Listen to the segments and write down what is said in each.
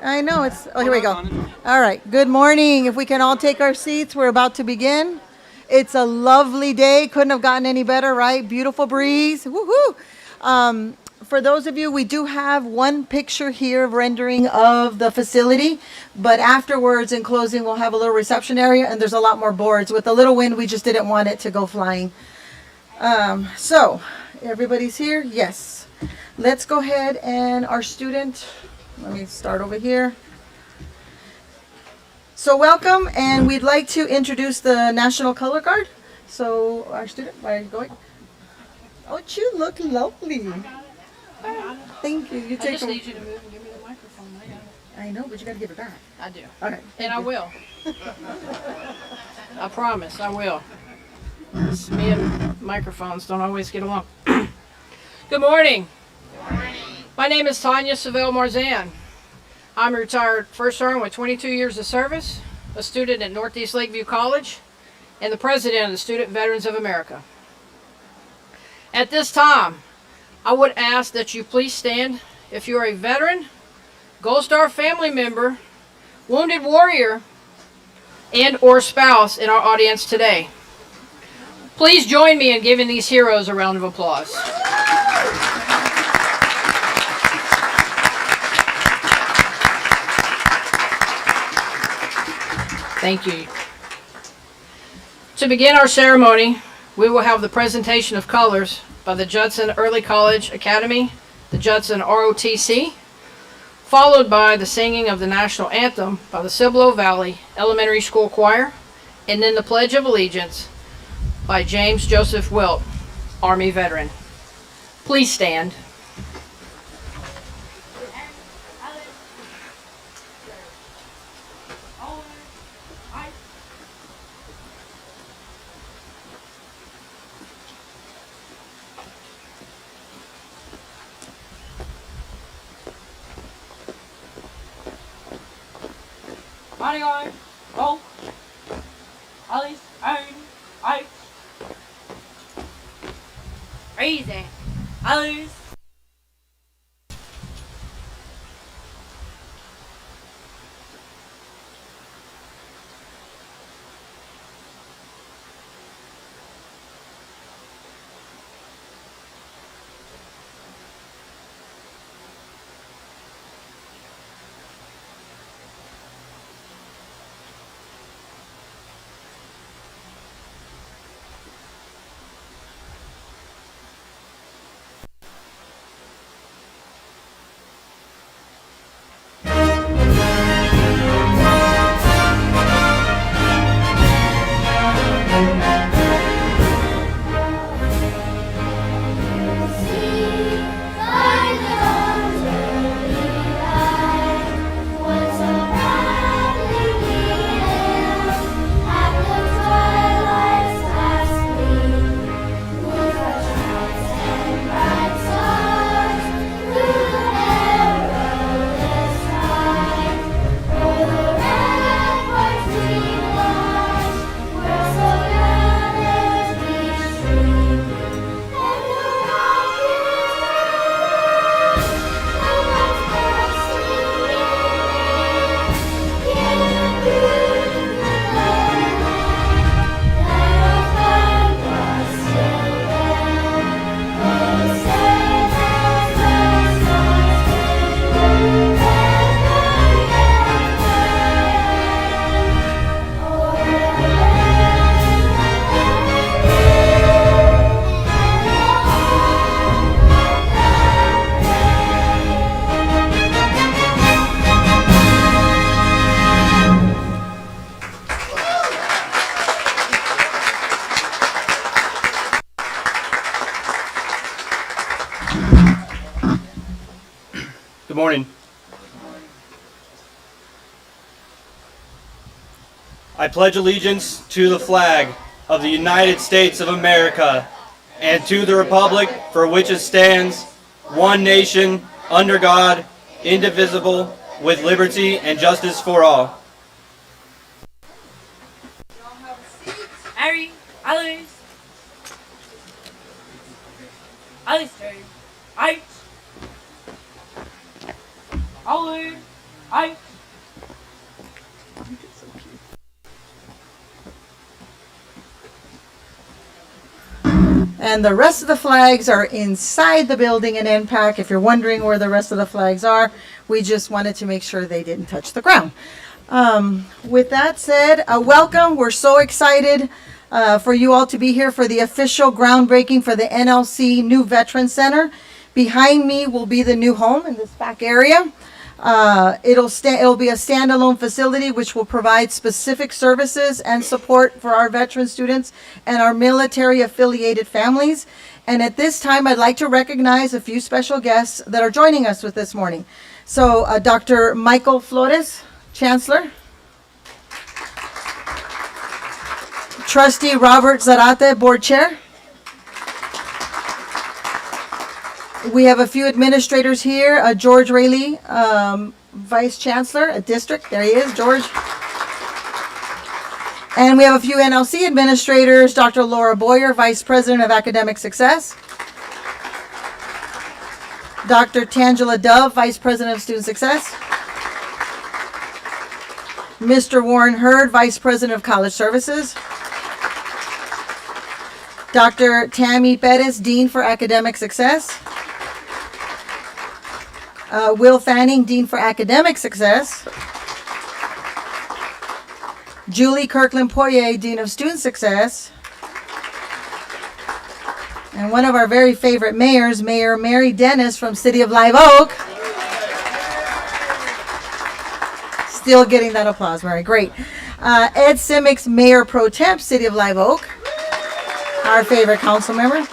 I know it's. Oh, here we go. All right. Good morning. If we can all take our seats, we're about to begin. It's a lovely day. Couldn't have gotten any better, right? Beautiful breeze. Woohoo! For those of you, we do have one picture here rendering of the facility, but afterwards in closing, we'll have a little reception area, and there's a lot more boards. With a little wind, we just didn't want it to go flying. So, everybody's here? Yes. Let's go ahead and our student, let me start over here. So welcome, and we'd like to introduce the National Color Guard. So our student, where are you going? Oh, you look lovely. Thank you. You I take just a, need you to move and give me the microphone. I know, but you got to give it back. I do. Okay. And I will. I promise, I will. Me and microphones don't always get along. Good morning. Good morning. My name is Tanya Savelle Marzan. I'm a retired First Sergeant with 22 years of service, a student at Northeast Lakeview College, and the president of the Student Veterans of America. At this time, I would ask that you please stand if you are a veteran, Gold Star family member, wounded warrior, and or spouse in our audience today. Please join me in giving these heroes a round of applause. Thank you. To begin our ceremony, we will have the presentation of colors by the Judson Early College Academy, the Judson ROTC, followed by the singing of the national anthem by the Cibolo Valley Elementary School Choir, and then the Pledge of Allegiance by James Joseph Wilt, Army veteran. Please stand. Money on, oh, Alice, I, easy, Alice. Good morning. I pledge allegiance to the flag of the United States of America and to the republic for which it stands, one nation, under God, indivisible, with liberty and justice for all. Harry, Alice, Alice, I, Olive, oak. And the rest of the flags are inside the building in NPAC. If you're wondering where the rest of the flags are, we just wanted to make sure they didn't touch the ground. With that said, welcome. We're so excited for you all to be here for the official groundbreaking for the NLC New Veteran Center. Behind me will be the new home in this back area. It'll be a standalone facility which will provide specific services and support for our veteran students and our military affiliated families. And at this time, I'd like to recognize a few special guests that are joining us with this morning. So Dr. Michael Flores, Chancellor. Trustee Robert Zarate, Board Chair. We have a few administrators here. George Rayleigh, Vice Chancellor, a district. There he is, George. And we have a few NLC administrators. Dr. Laura Boyer, Vice President of Academic Success. Dr. Tangela Dove, Vice President of Student Success. Mr. Warren Hurd, Vice President of College Services. Dr. Tammy Perez, Dean for Academic Success. Will Fanning, Dean for Academic Success. Julie Kirkland Poirier, Dean of Student Success. And one of our very favorite mayors, Mayor Mary Dennis from City of Live Oak. Still getting that applause, Mary. Great. Ed Simics, Mayor Pro Temp, City of Live Oak. Our favorite council member.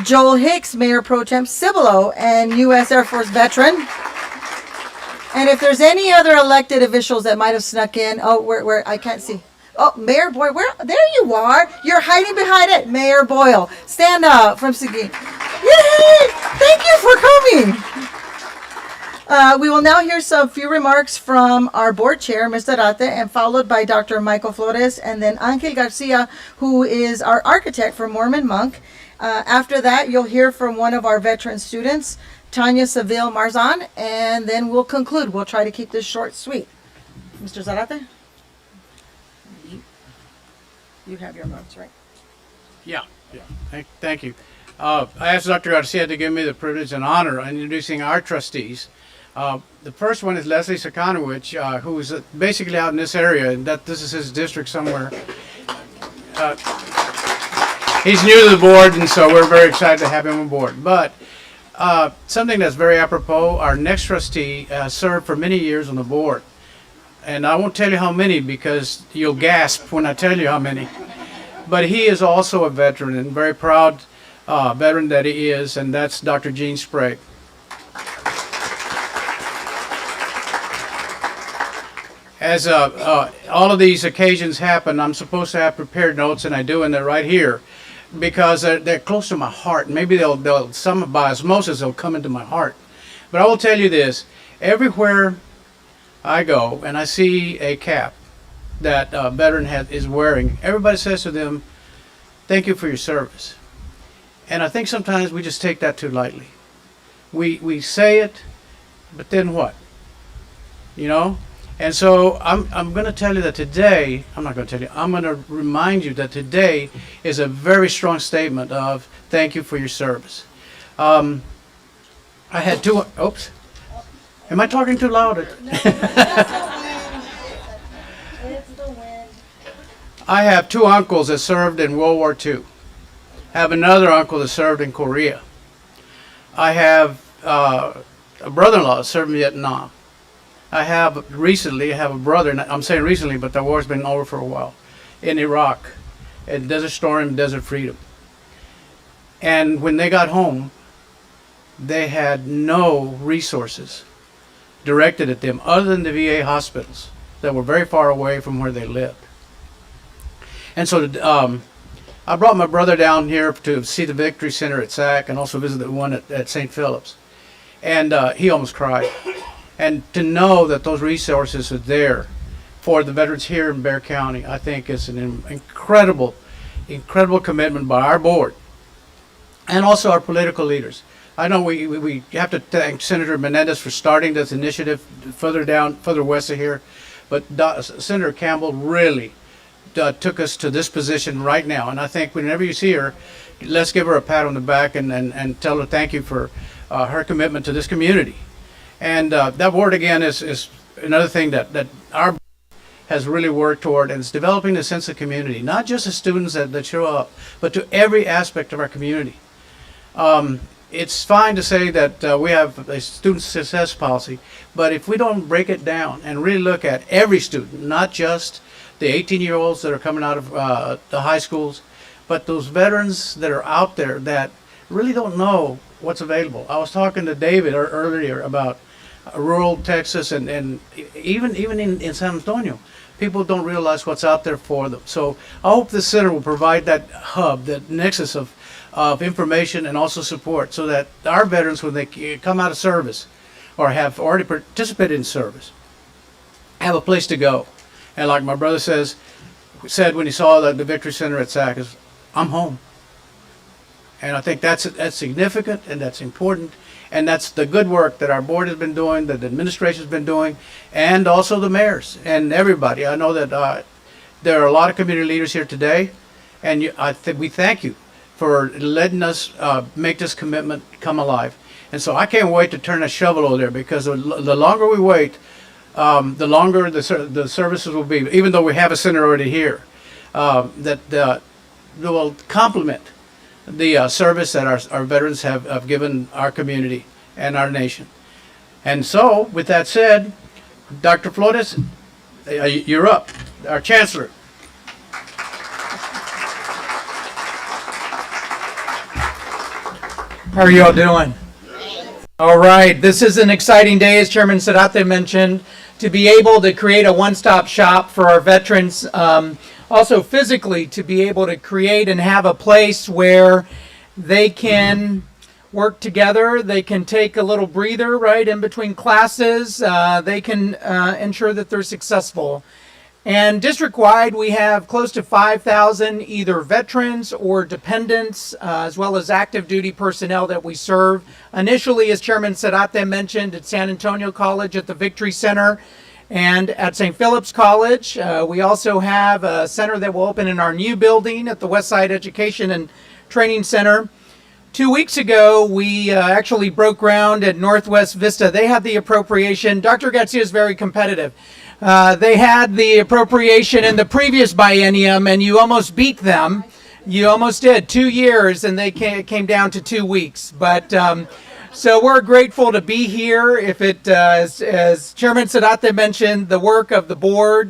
Joel Hicks, Mayor Pro Temp, Cibolo, and U.S. Air Force veteran. And if there's any other elected officials that might have snuck in, where I can't see. Oh, Mayor Boyle, there you are. You're hiding behind it. Mayor Boyle, stand up from Seguin. Yay! Thank you for coming. We will now hear some few remarks from our board chair, Mr. Rate, and followed by Dr. Michael Flores, and then Angel Garcia, who is our architect for Mormon Monk. After that, you'll hear from one of our veteran students, Tanya Seville Marzan, and then we'll conclude. We'll try to keep this short, sweet. Mr. Zarate? You have your notes, right? Yeah. Thank you. I asked Dr. Garcia to give me the privilege and honor of introducing our trustees. The first one is Leslie Sakanowicz, who is basically out in this area, and this is his district somewhere. He's new to the board, and so we're very excited to have him on board. But something that's very apropos, our next trustee served for many years on the board. And I won't tell you how many because you'll gasp when I tell you how many. But he is also a veteran, and very proud veteran that he is, and that's Dr. Gene Sprague. As all of these occasions happen, I'm supposed to have prepared notes, and I do, and they're right here, because they're close to my heart. Maybe they'll some by osmosis they'll come into my heart. But I will tell you this: everywhere I go and I see a cap that a veteran is wearing, everybody says to them, "Thank you for your service." And I think sometimes we just take that too lightly. We say it, but then what? You know. And so I'm going to tell you that today, I'm not going to tell you, I'm going to remind you that today is a very strong statement of thank you for your service. I had two, oops, am I talking too loud? It's the wind. I have two uncles that served in World War II. I have another uncle that served in Korea. I have a brother-in-law that served in Vietnam. I have a brother, and I'm saying recently, but the war's been over for a while, in Iraq, at Desert Storm, Desert Freedom. And when they got home, they had no resources directed at them other than the VA hospitals that were very far away from where they lived. And so I brought my brother down here to see the Victory Center at SAC and also visit the one at St. Philip's. And he almost cried. And to know that those resources are there for the veterans here in Bexar County, I think is an incredible commitment by our board and also our political leaders. I know we have to thank Senator Menendez for starting this initiative further west of here, but Senator Campbell really took us to this position right now. And I think whenever you see her, let's give her a pat on the back and tell her thank you for her commitment to this community. And that board again is another thing that our has really worked toward, and it's developing a sense of community, not just the students that show up, but to every aspect of our community. It's fine to say that we have a student success policy, but if we don't break it down and really look at every student, not just the 18-year-olds that are coming out of the high schools, but those veterans that are out there that really don't know what's available. I was talking to David earlier about rural Texas and even in San Antonio. People don't realize what's out there for them. So I hope this center will provide that hub, that nexus of information and also support, so that our veterans, when they come out of service or have already participated in service, have a place to go. And like my brother said when he saw the Victory Center at SAC, is, I'm home. And I think that's significant and that's important. And that's the good work that our board has been doing, that the administration has been doing, and also the mayors and everybody. I know that there are a lot of community leaders here today, and we thank you for letting us make this commitment come alive. And so I can't wait to turn that shovel over there, because the longer we wait, the longer the services will be, even though we have a center already here, that will complement the service that our veterans have given our community and our nation. And so, with that said, Dr. Flores, you're up, our Chancellor. How are you all doing? All right, this is an exciting day, as Chairman Sarate mentioned, to be able to create a one-stop shop for our veterans. Also physically, to be able to create and have a place where they can work together, they can take a little breather right in between classes, they can ensure that they're successful. And district-wide, we have close to 5,000 either veterans or dependents, as well as active duty personnel that we serve. Initially, as Chairman Sarate mentioned, at San Antonio College at the Victory Center, and at St. Philip's College. We also have a center that will open in our new building at the Westside Education and Training Center. 2 weeks ago, we actually broke ground at Northwest Vista. They had the appropriation. Dr. Garcia is very competitive. They had the appropriation in the previous biennium, and you almost beat them. You almost did. 2 years, and they came down to 2 weeks. But so we're grateful to be here. If it, as Chairman Sarate mentioned, the work of the board,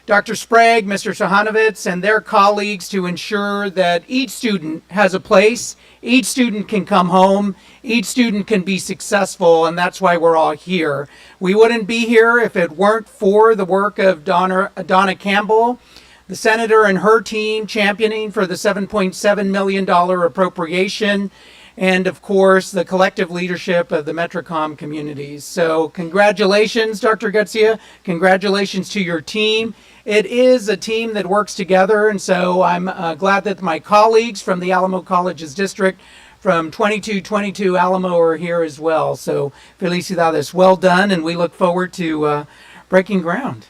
Dr. Sprague, Mr. Sahanovitz, and their colleagues to ensure that each student has a place, each student can come home, each student can be successful, and that's why we're all here. We wouldn't be here if it weren't for the work of Donna Campbell, the senator and her team championing for the $7.7 million appropriation, and of course the collective leadership of the Metrocom communities. So congratulations, Dr. Garcia. Congratulations to your team. It is a team that works together, and so I'm glad that my colleagues from the Alamo Colleges District from 2222 Alamo are here as well. So felicidades, well done, and we look forward to breaking ground.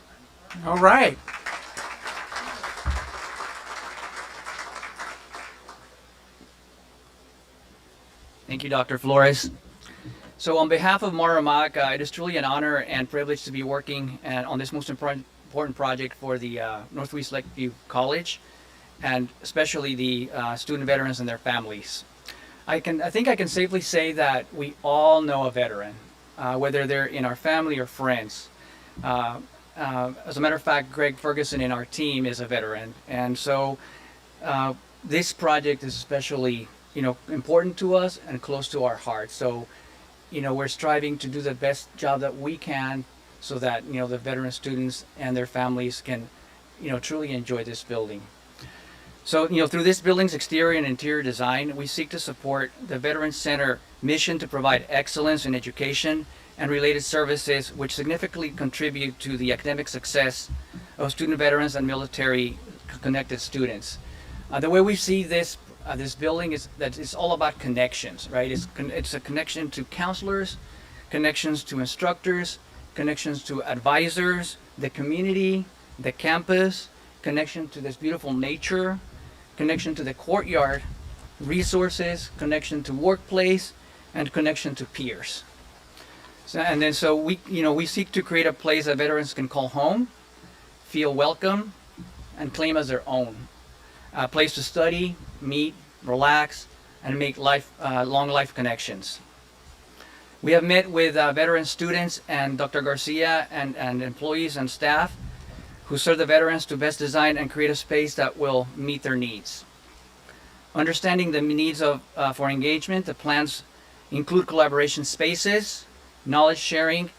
All right. Thank you, Dr. Flores. So on behalf of Maramaca, it is truly an honor and privilege to be working on this most important project for the Northwest Lakeview College, and especially the student veterans and their families. I think I can safely say that we all know a veteran, whether they're in our family or friends. As a matter of fact, Greg Ferguson in our team is a veteran, and so this project is especially important to us and close to our hearts. So, we're striving to do the best job that we can so that, the veteran students and their families can, truly enjoy this building. So, through this building's exterior and interior design, we seek to support the Veterans Center mission to provide excellence in education and related services which significantly contribute to the academic success of student veterans and military connected students. The way we see this this building is all about connections, right? It's a connection to counselors, connections to instructors, connections to advisors, the community, the campus, connection to this beautiful nature, connection to the courtyard, resources, connection to workplace, and connection to peers. So we seek to create a place that veterans can call home, feel welcome, and claim as their own. A place to study, meet, relax, and make long life connections. We have met with veteran students and Dr. Garcia and employees and staff who serve the veterans to best design and create a space that will meet their needs. Understanding the needs for engagement, the plans include collaboration spaces, knowledge sharing,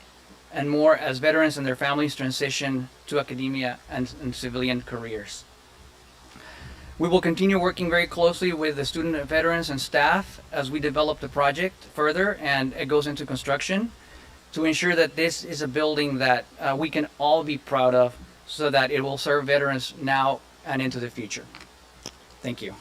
and more as veterans and their families transition to academia and civilian careers. We will continue working very closely with the student veterans and staff as we develop the project further and it goes into construction to ensure that this is a building that we can all be proud of so that it will serve veterans now and into the future. Thank you.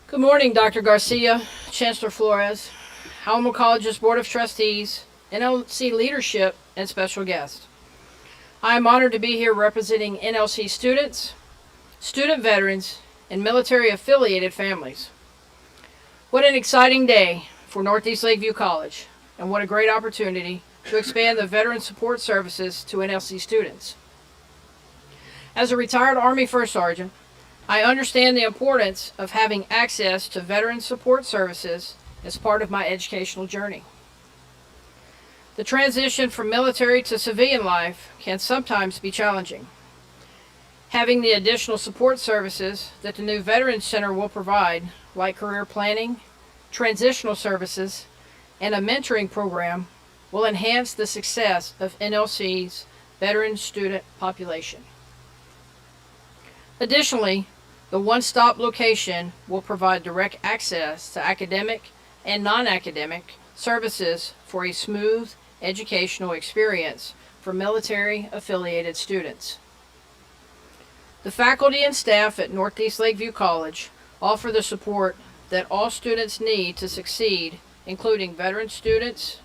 Good morning, Dr. Garcia, Chancellor Flores, Alamo College's Board of Trustees, NLC leadership, and special guests. I am honored to be here representing NLC students, student veterans, and military-affiliated families. What an exciting day for Northeast Lakeview College, and what a great opportunity to expand the veteran support services to NLC students. As a retired Army First Sergeant, I understand the importance of having access to veteran support services as part of my educational journey. The transition from military to civilian life can sometimes be challenging. Having the additional support services that the new Veterans Center will provide, like career planning, transitional services, and a mentoring program, will enhance the success of NLC's veteran student population. Additionally, the one-stop location will provide direct access to academic and non-academic services for a smooth educational experience for military-affiliated students. The faculty and staff at Northeast Lakeview College offer the support that all students need to succeed, including veteran students.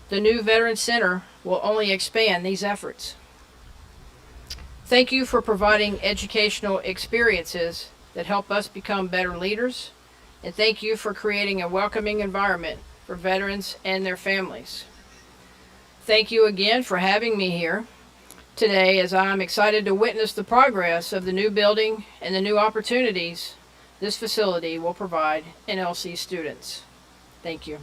The new Veterans Center will only expand these efforts. Thank you for providing educational experiences that help us become better leaders, and thank you for creating a welcoming environment for veterans and their families. Thank you again for having me here today, as I'm excited to witness the progress of the new building and the new opportunities this facility will provide NLC students. Thank you.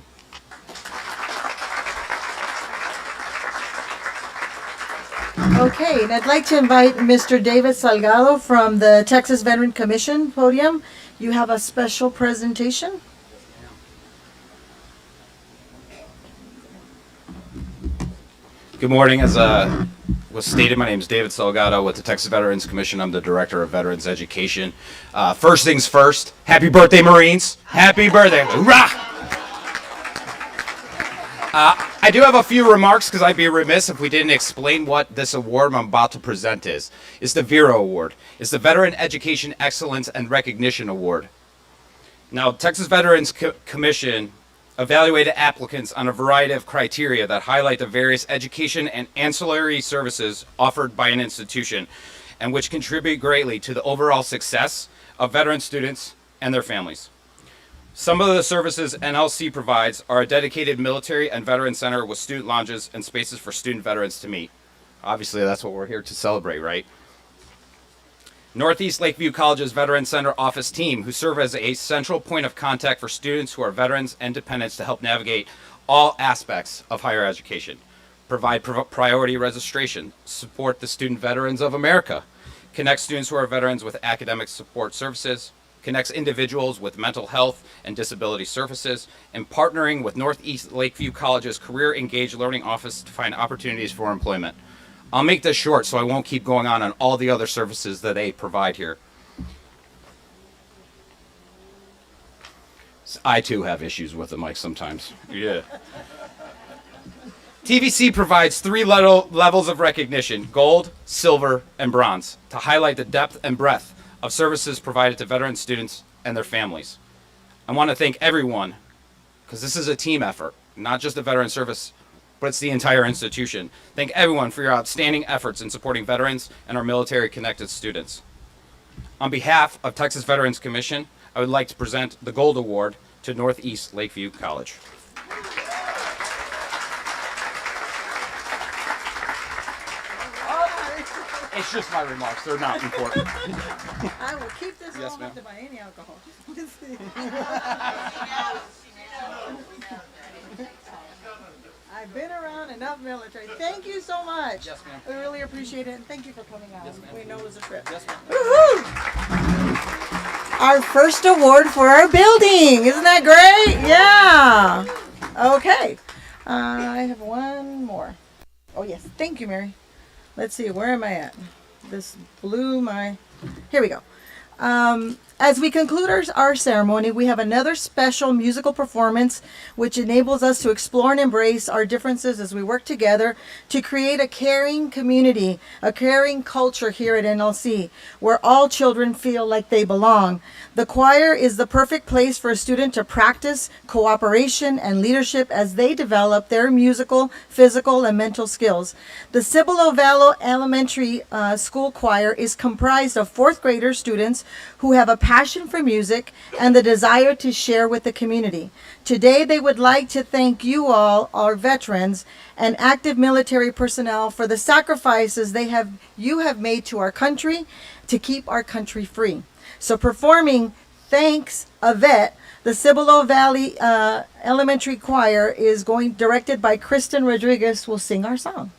Okay, and I'd like to invite Mr. David Salgado from the Texas Veteran Commission podium. You have a special presentation. Good morning. As was stated, my name is David Salgado with the Texas Veterans Commission. I'm the Director of Veterans Education. First things first, happy birthday, Marines. Happy birthday. Hoorah! I do have a few remarks because I'd be remiss if we didn't explain what this award I'm about to present is. It's the VERA Award. It's the Veteran Education Excellence and Recognition Award. Now, Texas Veterans Commission evaluated applicants on a variety of criteria that highlight the various education and ancillary services offered by an institution and which contribute greatly to the overall success of veteran students and their families. Some of the services NLC provides are a dedicated military and veteran center with student lounges and spaces for student veterans to meet. Obviously, that's what we're here to celebrate, right? Northeast Lakeview College's Veteran Center office team, who serve as a central point of contact for students who are veterans and dependents to help navigate all aspects of higher education, provide priority registration, support the student veterans of America, connect students who are veterans with academic support services, connects individuals with mental health and disability services, and partnering with Northeast Lakeview College's Career Engaged Learning Office to find opportunities for employment. I'll make this short so I won't keep going on all the other services that they provide here. I too have issues with the mic sometimes. Yeah. TVC provides 3 levels of recognition: gold, silver, and bronze, to highlight the depth and breadth of services provided to veteran students and their families. I want to thank everyone, because this is a team effort, not just the veteran service, but it's the entire institution. Thank everyone for your outstanding efforts in supporting veterans and our military-connected students. On behalf of Texas Veterans Commission, I would like to present the Gold Award to Northeast Lakeview College. It's just my remarks. They're not important. I will keep this Yes, home ma'am. to buy any alcohol. I've been around enough military. Thank you so much. Yes, ma'am. We really appreciate it, and thank you for coming out. Yes, ma'am. We know it was a trip. Yes, ma'am. Woohoo! Our first award for our building. Isn't that great? Yeah. Okay. I have one more. Oh, yes. Thank you, Mary. Let's see. Where am I at? This blew my... Here we go. As we conclude our ceremony, we have another special musical performance which enables us to explore and embrace our differences as we work together to create a caring community, a caring culture here at NLC, where all children feel like they belong. The choir is the perfect place for a student to practice cooperation and leadership as they develop their musical, physical, and mental skills. The Cibolo Valley Elementary School Choir is comprised of 4th grader students who have a passion for music and the desire to share with the community. Today, they would like to thank you all, our veterans and active military personnel, for the sacrifices you have made to our country to keep our country free. So performing Thanks a Vet, the Cibolo Valley Elementary Choir is directed by Kristen Rodriguez, will sing our song.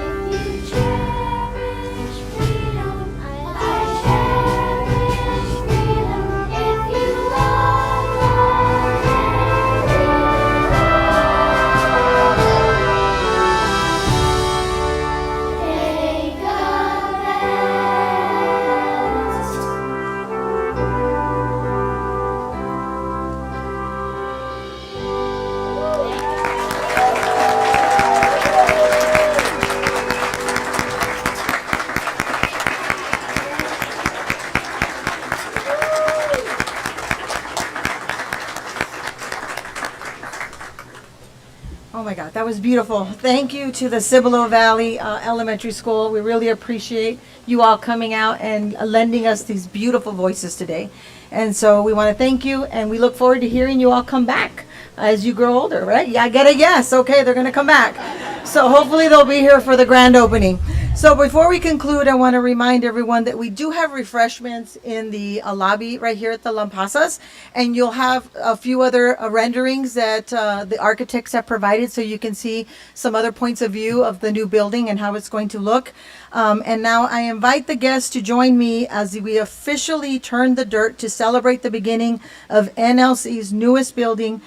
If you cherish freedom, Oh my God, that was beautiful. Thank you to the Cibolo Valley Elementary School. We really appreciate you all coming out and lending us these beautiful voices today. And so we want to thank you, and we look forward to hearing you all come back as you grow older, right? Yeah, I get a yes. Okay, they're going to come back. So hopefully they'll be here for the grand opening. So before we conclude, I want to remind everyone that we do have refreshments in the lobby right here at the Lampasas, and you'll have a few other renderings that the architects have provided, so you can see some other points of view of the new building and how it's going to look. And now I invite the guests to join me as we officially turn the dirt to celebrate the beginning of NLC's newest building.